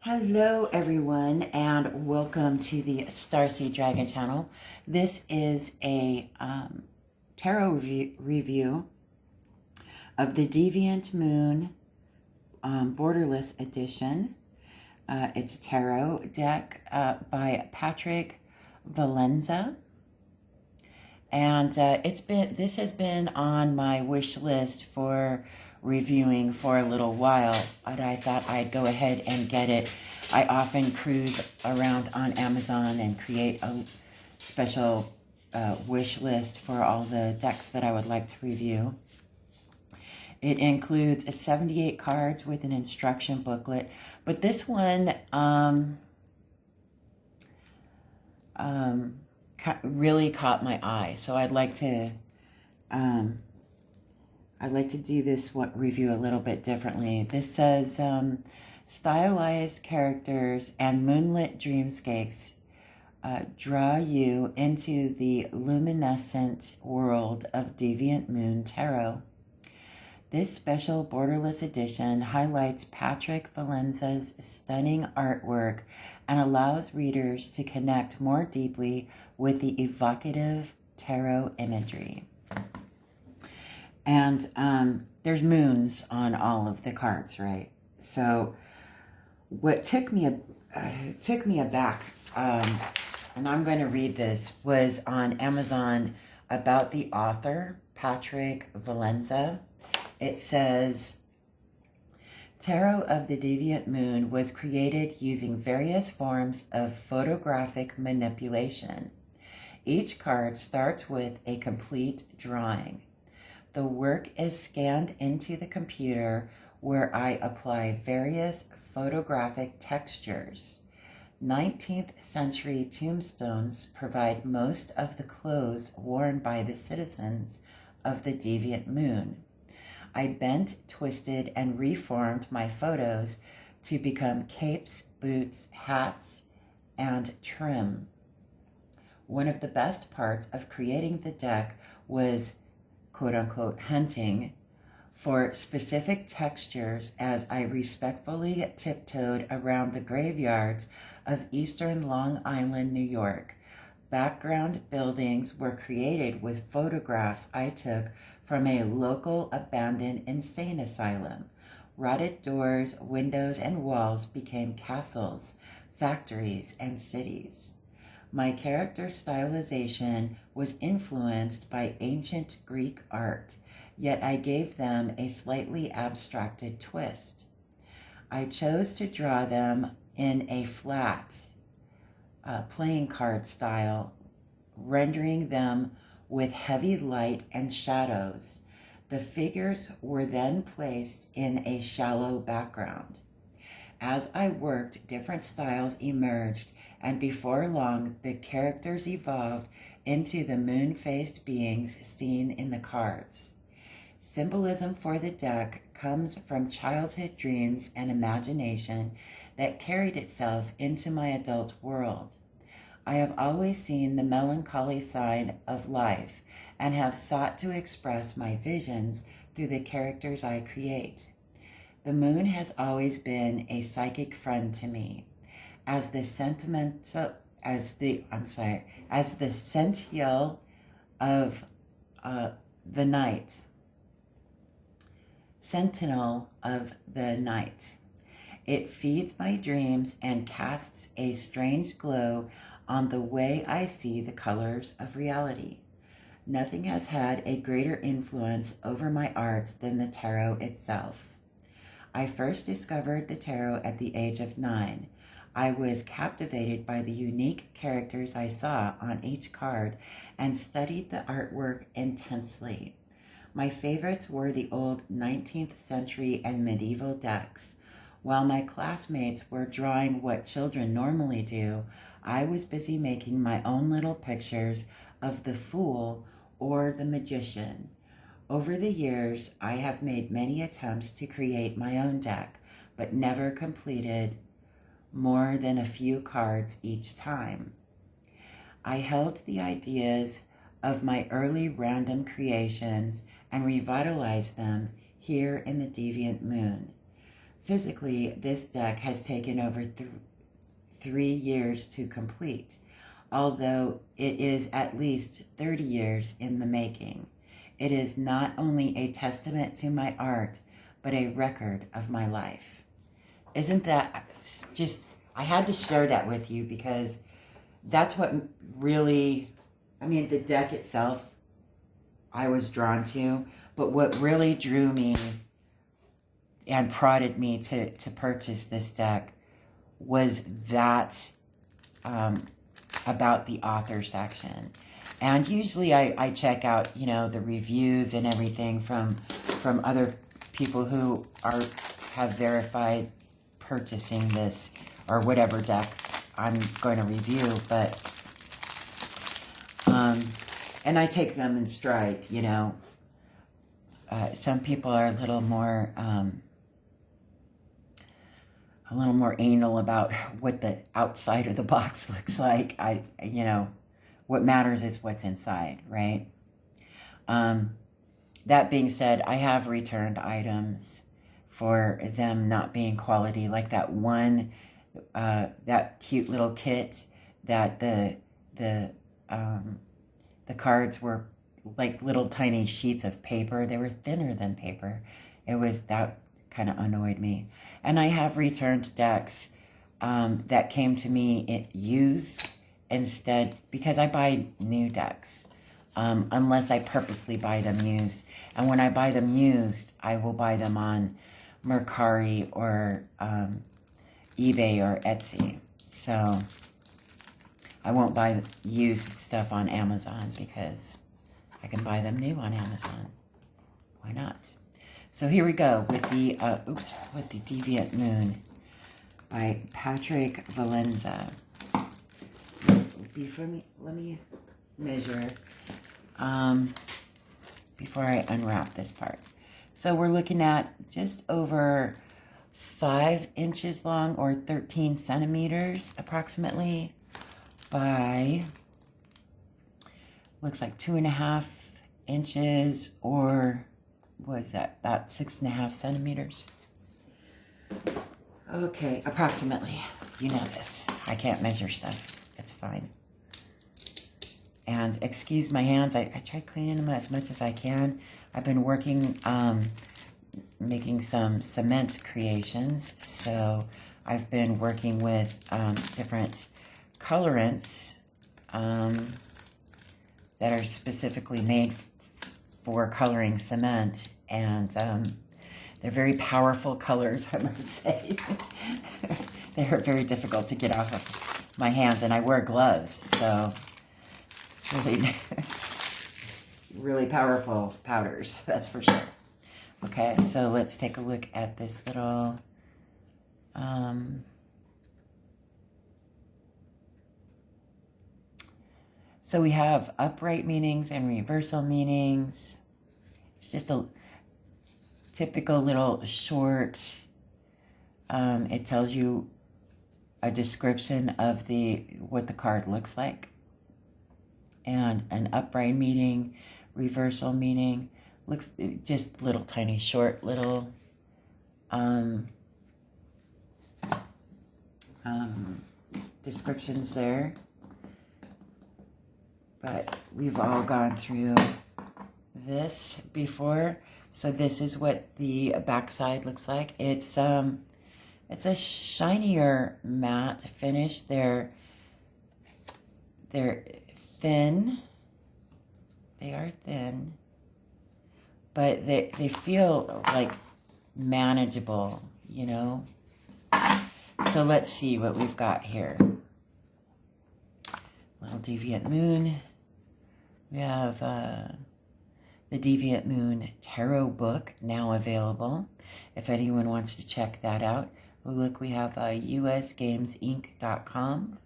Hello everyone and welcome to the Starseed Dragon channel. This is a tarot review of the Deviant Moon Borderless Edition. It's a tarot deck by Patrick Valenza. And this has been on my wish list for reviewing for a little while, but I thought I'd go ahead and get it. I often cruise around on Amazon and create a special wish list for all the decks that I would like to review. It includes 78 cards with an instruction booklet, but this one really caught my eye, so I'd like to do this review a little bit differently. This says stylized characters and moonlit dreamscapes draw you into the luminescent world of Deviant Moon Tarot. This special borderless edition highlights Patrick Valenza's stunning artwork and allows readers to connect more deeply with the evocative tarot imagery. And there's moons on all of the cards, right? So what took me aback, and I'm going to read this, was on Amazon about the author, Patrick Valenza. It says, Tarot of the Deviant Moon was created using various forms of photographic manipulation. Each card starts with a complete drawing. The work is scanned into the computer where I apply various photographic textures. 19th century tombstones provide most of the clothes worn by the citizens of the Deviant Moon. I bent, twisted, and reformed my photos to become capes, boots, hats, and trim. One of the best parts of creating the deck was quote-unquote hunting for specific textures as I respectfully tiptoed around the graveyards of Eastern Long Island, New York. Background buildings were created with photographs I took from a local abandoned insane asylum. Rotted doors, windows, and walls became castles, factories, and cities. My character stylization was influenced by ancient Greek art, yet I gave them a slightly abstracted twist. I chose to draw them in a flat, playing card style, rendering them with heavy light and shadows. The figures were then placed in a shallow background. As I worked, different styles emerged, and before long, the characters evolved into the moon-faced beings seen in the cards. Symbolism for the deck comes from childhood dreams and imagination that carried itself into my adult world. I have always seen the melancholy side of life and have sought to express my visions through the characters I create. The moon has always been a psychic friend to me, as the sentinel of the night. Sentinel of the night. It feeds my dreams and casts a strange glow on the way I see the colors of reality. Nothing has had a greater influence over my art than the tarot itself. I first discovered the tarot at the age of 9. I was captivated by the unique characters I saw on each card and studied the artwork intensely. My favorites were the old 19th century and medieval decks. While my classmates were drawing what children normally do, I was busy making my own little pictures of the fool or the magician. Over the years, I have made many attempts to create my own deck, but never completed more than a few cards each time. I held the ideas of my early random creations and revitalized them here in the Deviant Moon. physically, this deck has taken over 3 years to complete, although it is at least 30 years in the making. It is not only a testament to my art, but a record of my life. Isn't that just, I had to share that with you because that's what really, I mean, the deck itself, I was drawn to, but what really drew me and prodded me to purchase this deck was that about the author section. And usually I check out, you know, the reviews and everything from other people who have verified purchasing this or whatever deck I'm going to review, but and I take them in stride, you know. Some people are a little more anal about what the outside of the box looks like. You know, what matters is what's inside, right? That being said, I have returned items for them not being quality, like that one, that cute little kit that the cards were like little tiny sheets of paper. They were thinner than paper. That kind of annoyed me. And I have returned decks that came to me used instead, because I buy new decks unless I purposely buy them used. And when I buy them used, I will buy them on Mercari or eBay or Etsy. So I won't buy used stuff on Amazon because I can buy them new on Amazon. Why not? So here we go with the Deviant Moon by Patrick Valenza. Let me measure before I unwrap this part. So we're looking at just over 5 inches long, or 13 centimeters approximately, by, looks like 2.5 inches, or what is that, about 6.5 centimeters. Okay, approximately. You know this. I can't measure stuff. It's fine. And excuse my hands. I try cleaning them as much as I can. I've been working, making some cement creations. So I've been working with different colorants that are specifically made for coloring cement. And they're very powerful colors, I must say. They're very difficult to get off of my hands, and I wear gloves, so it's really, really powerful powders, that's for sure. Okay, so let's take a look at this little, so we have upright meanings and reversal meanings. It's just a typical little short, it tells you a description of what the card looks like. And an upright meaning, reversal meaning, looks just little tiny short little descriptions there. But we've all gone through this before. So this is what the backside looks like. It's a shinier matte finish. They're thin. They are thin, but they feel like manageable, you know. So let's see what we've got here. Little Deviant Moon. We have the Deviant Moon Tarot book now available, if anyone wants to check that out. Oh, look, we have usgamesinc.com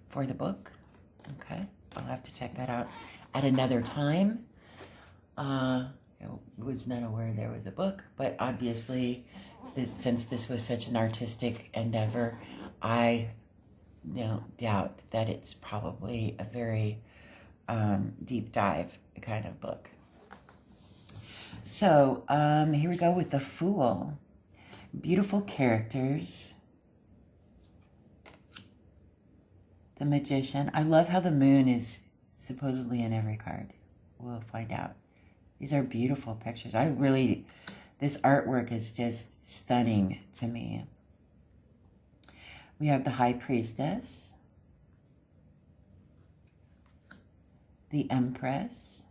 for the book. Okay, I'll have to check that out at another time. I was not aware there was a book, but obviously, since this was such an artistic endeavor, I don't doubt that it's probably a very deep dive kind of book. So here we go with the Fool. Beautiful characters. The Magician. I love how the moon is supposedly in every card. We'll find out. These are beautiful pictures. This artwork is just stunning to me. We have the High Priestess, the Empress,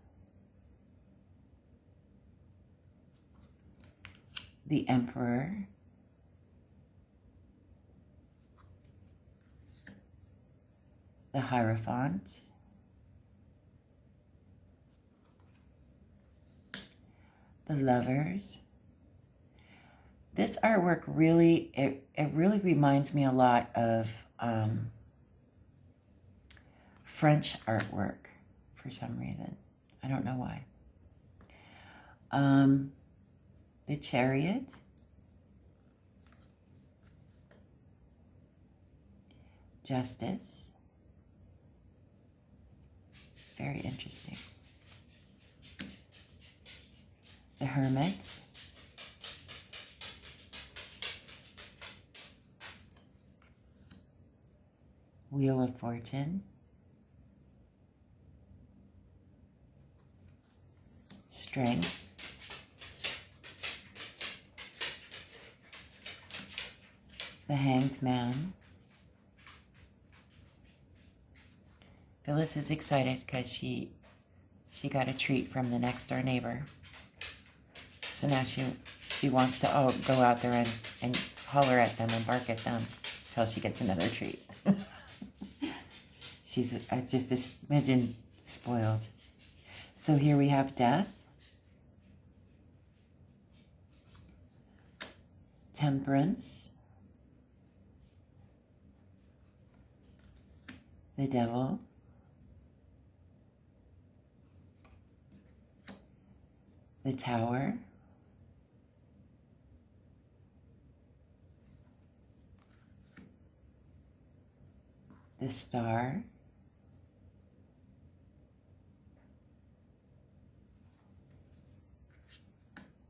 the Emperor, the Hierophant, the Lovers. This artwork really, it really reminds me a lot of French artwork for some reason. I don't know why. The Chariot, Justice. Very interesting. The Hermit, Wheel of Fortune, Strength, the Hanged Man. Phyllis is excited because she got a treat from the next door neighbor. So now she wants to go out there and holler at them and bark at them until she gets another treat. She's just imagine spoiled. So here we have Death, Temperance, the Devil, the Tower, the Star,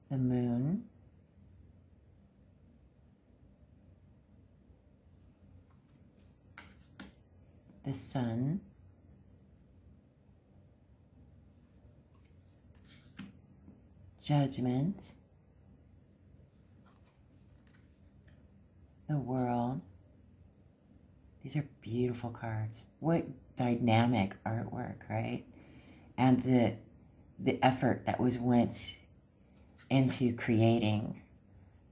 the Moon, the Sun, Judgment, the World. These are beautiful cards. What dynamic artwork, right? And the effort that went into creating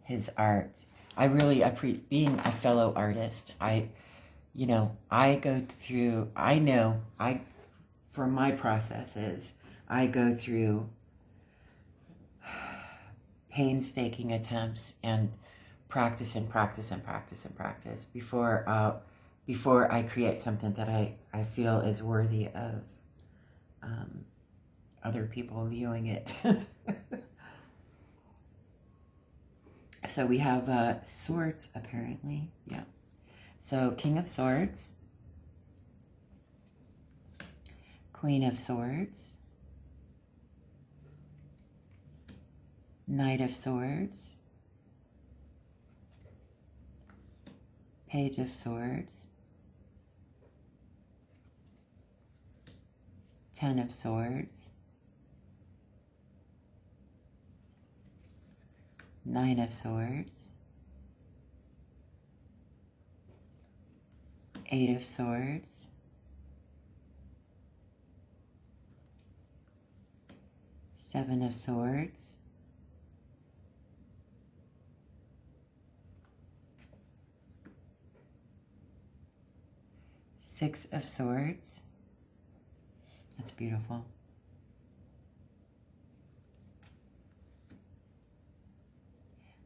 his art. I really appreciate, being a fellow artist, for my processes, I go through painstaking attempts and practice before I create something that I feel is worthy of other people viewing it. So we have swords, apparently. Yeah. So King of Swords, Queen of Swords, Knight of Swords, Page of Swords, Ten of Swords, Nine of Swords, Eight of Swords, Seven of Swords, Six of Swords. That's beautiful.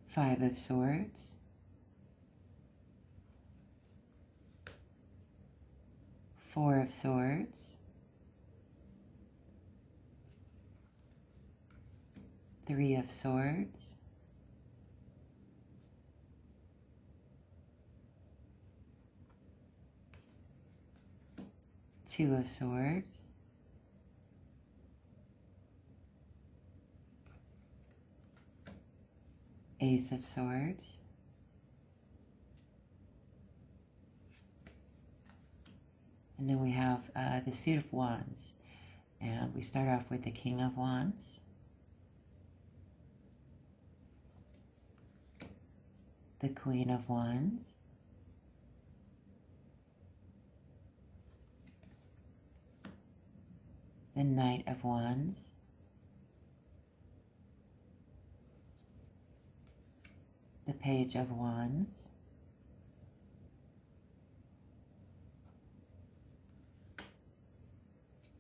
Five of Swords, Four of Swords, Three of Swords, Two of Swords, Ace of Swords, And then we have the suit of wands. And we start off with the King of Wands. The Queen of Wands. The Knight of Wands. The Page of Wands.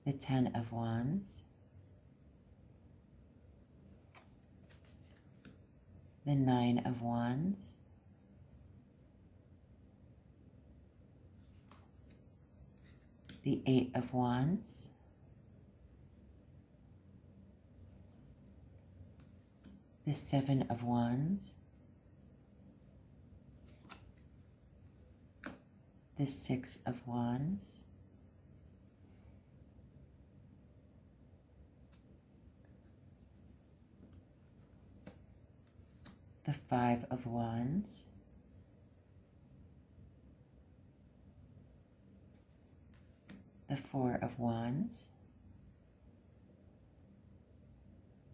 The Ten of Wands. The Nine of Wands. The Eight of Wands. The Seven of Wands. The Six of Wands. The Five of Wands. The Four of Wands.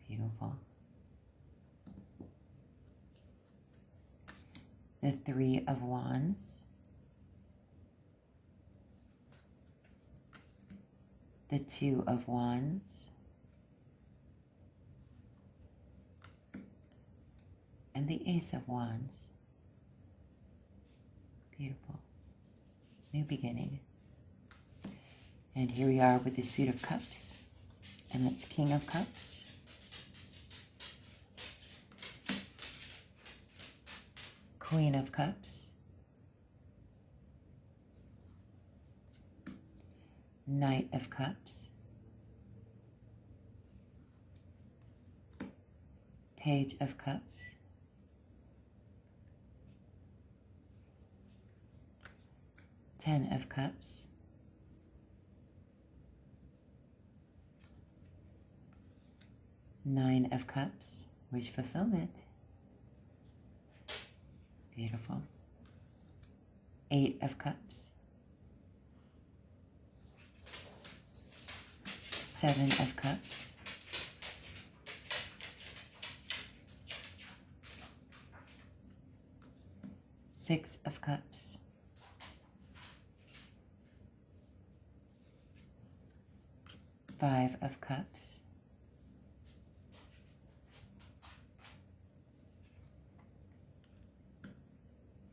Beautiful. The Three of Wands. The Two of Wands. And the Ace of Wands. Beautiful. New beginning. And here we are with the Suit of Cups. And that's King of Cups. Queen of Cups. Knight of Cups. Page of Cups. Ten of Cups. Nine of Cups. Wish fulfillment. Beautiful. Eight of Cups. Seven of Cups. Six of Cups. Five of Cups.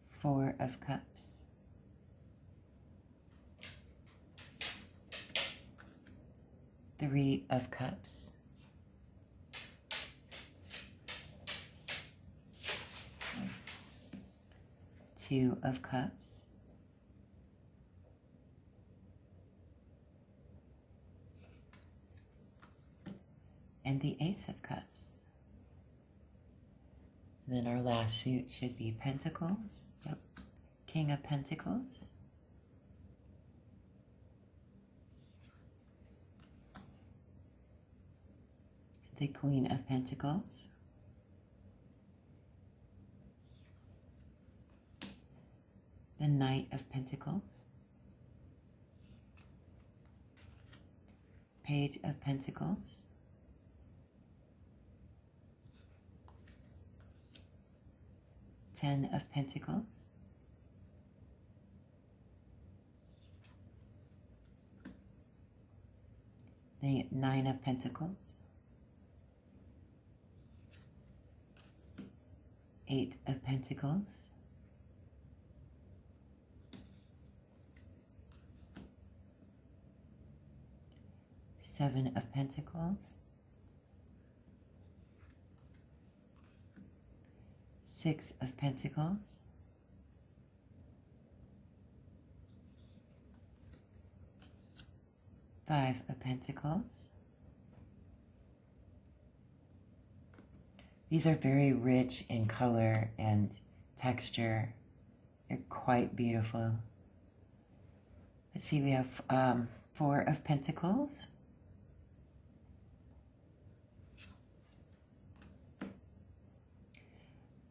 Four of Cups. Three of Cups. Two of Cups. And the Ace of Cups. And then our last suit should be Pentacles. Yep. King of Pentacles. The Queen of Pentacles. The Knight of Pentacles. Page of Pentacles. Ten of Pentacles. The Nine of Pentacles. Eight of Pentacles. Seven of Pentacles. Six of Pentacles. Five of Pentacles. These are very rich in color and texture. They're quite beautiful. Let's see, we have Four of Pentacles.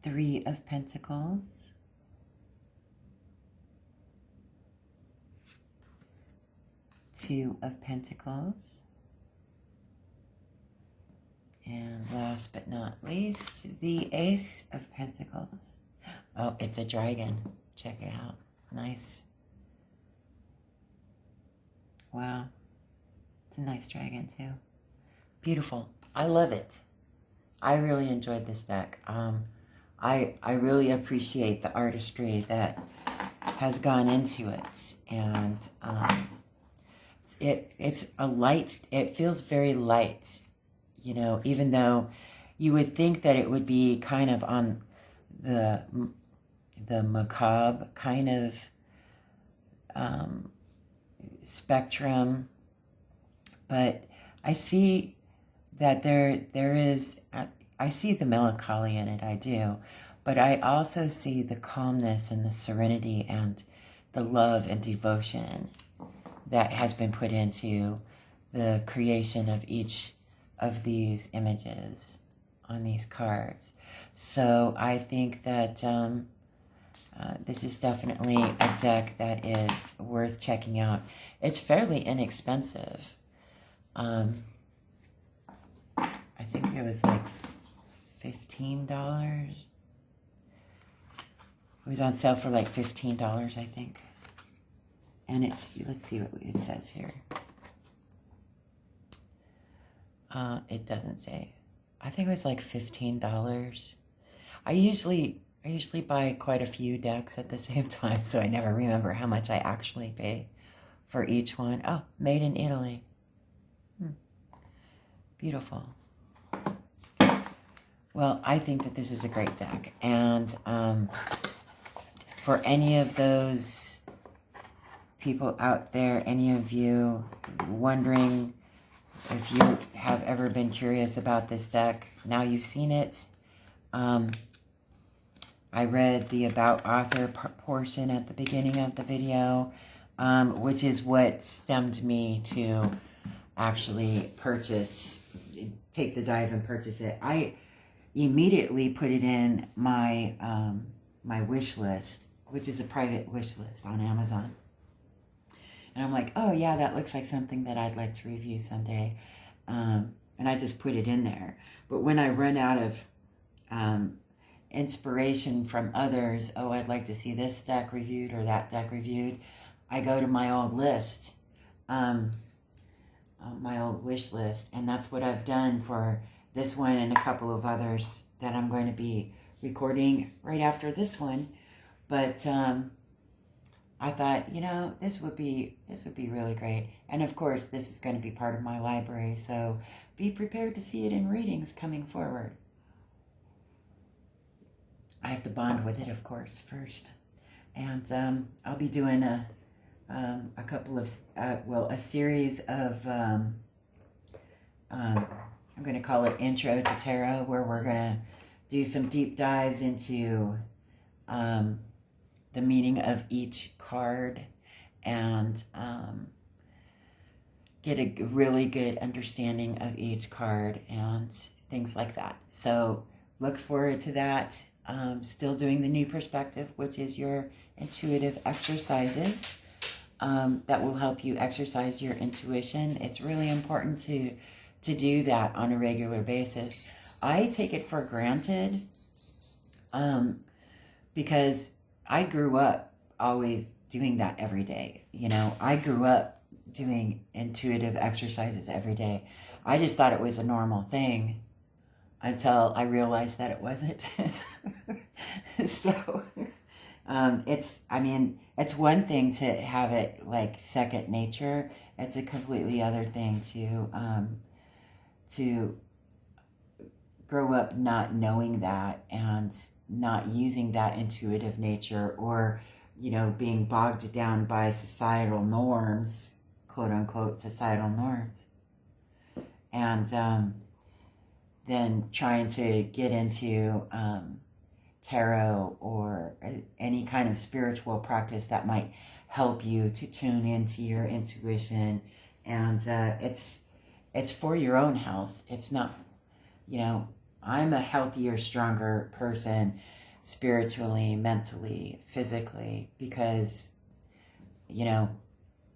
Three of Pentacles. Two of Pentacles. And last but not least, the Ace of Pentacles. Oh, it's a dragon. Check it out. Nice. Wow. It's a nice dragon too. Beautiful. I love it. I really enjoyed this deck. I really appreciate the artistry that has gone into it. And it's a light, it feels very light. You know, even though you would think that it would be kind of on the macabre kind of spectrum, but I see that there is, I see the melancholy in it, I do, but I also see the calmness and the serenity and the love and devotion that has been put into the creation of each of these images on these cards. So I think that this is definitely a deck that is worth checking out. It's fairly inexpensive. I think it was like $15. It was on sale for like $15, I think. And it's, let's see what it says here. It doesn't say. I think it was like $15. I usually buy quite a few decks at the same time, so I never remember how much I actually pay for each one. Oh, made in Italy. Beautiful. Well, I think that this is a great deck. And for any of those people out there, any of you wondering if you have ever been curious about this deck, now you've seen it. I read the About Author portion at the beginning of the video, which is what stemmed me to actually take the dive and purchase it. I immediately put it in my my wish list, which is a private wish list on Amazon. And I'm like, oh yeah, that looks like something that I'd like to review someday. And I just put it in there. But when I run out of inspiration from others, oh, I'd like to see this deck reviewed or that deck reviewed, I go to my old list, my old wish list. And that's what I've done for this one and a couple of others that I'm going to be recording right after this one. But I thought, you know, this would be really great. And of course, this is going to be part of my library, so be prepared to see it in readings coming forward. I have to bond with it, of course, first. And I'll be doing a couple of, a series of, I'm going to call it Intro to Tarot, where we're going to do some deep dives into the meaning of each card and get a really good understanding of each card and things like that. So look forward to that. Still doing the new perspective, which is your intuitive exercises that will help you exercise your intuition. It's really important to do that on a regular basis. I take it for granted because I grew up always doing that every day. You know, I grew up doing intuitive exercises every day. I just thought it was a normal thing until I realized that it wasn't. So it's one thing to have it like second nature. It's a completely other thing to grow up not knowing that and not using that intuitive nature, or, you know, being bogged down by societal norms, quote unquote, societal norms. And then trying to get into tarot or any kind of spiritual practice that might help you to tune into your intuition. And it's for your own health. It's not, you know, I'm a healthier, stronger person spiritually, mentally, physically, because, you know,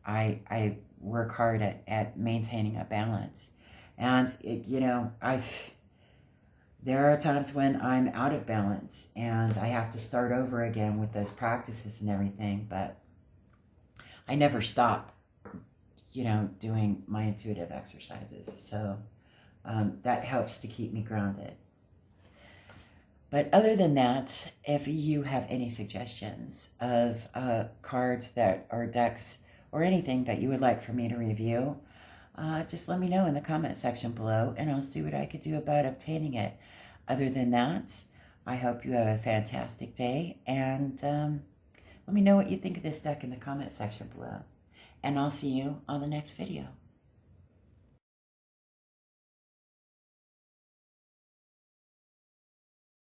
I work hard at maintaining a balance. And, there are times when I'm out of balance and I have to start over again with those practices and everything, but I never stop, doing my intuitive exercises. So that helps to keep me grounded. But other than that, if you have any suggestions of cards or decks or anything that you would like for me to review, just let me know in the comment section below, and I'll see what I could do about obtaining it. Other than that, I hope you have a fantastic day, and let me know what you think of this deck in the comment section below. And I'll see you on the next video.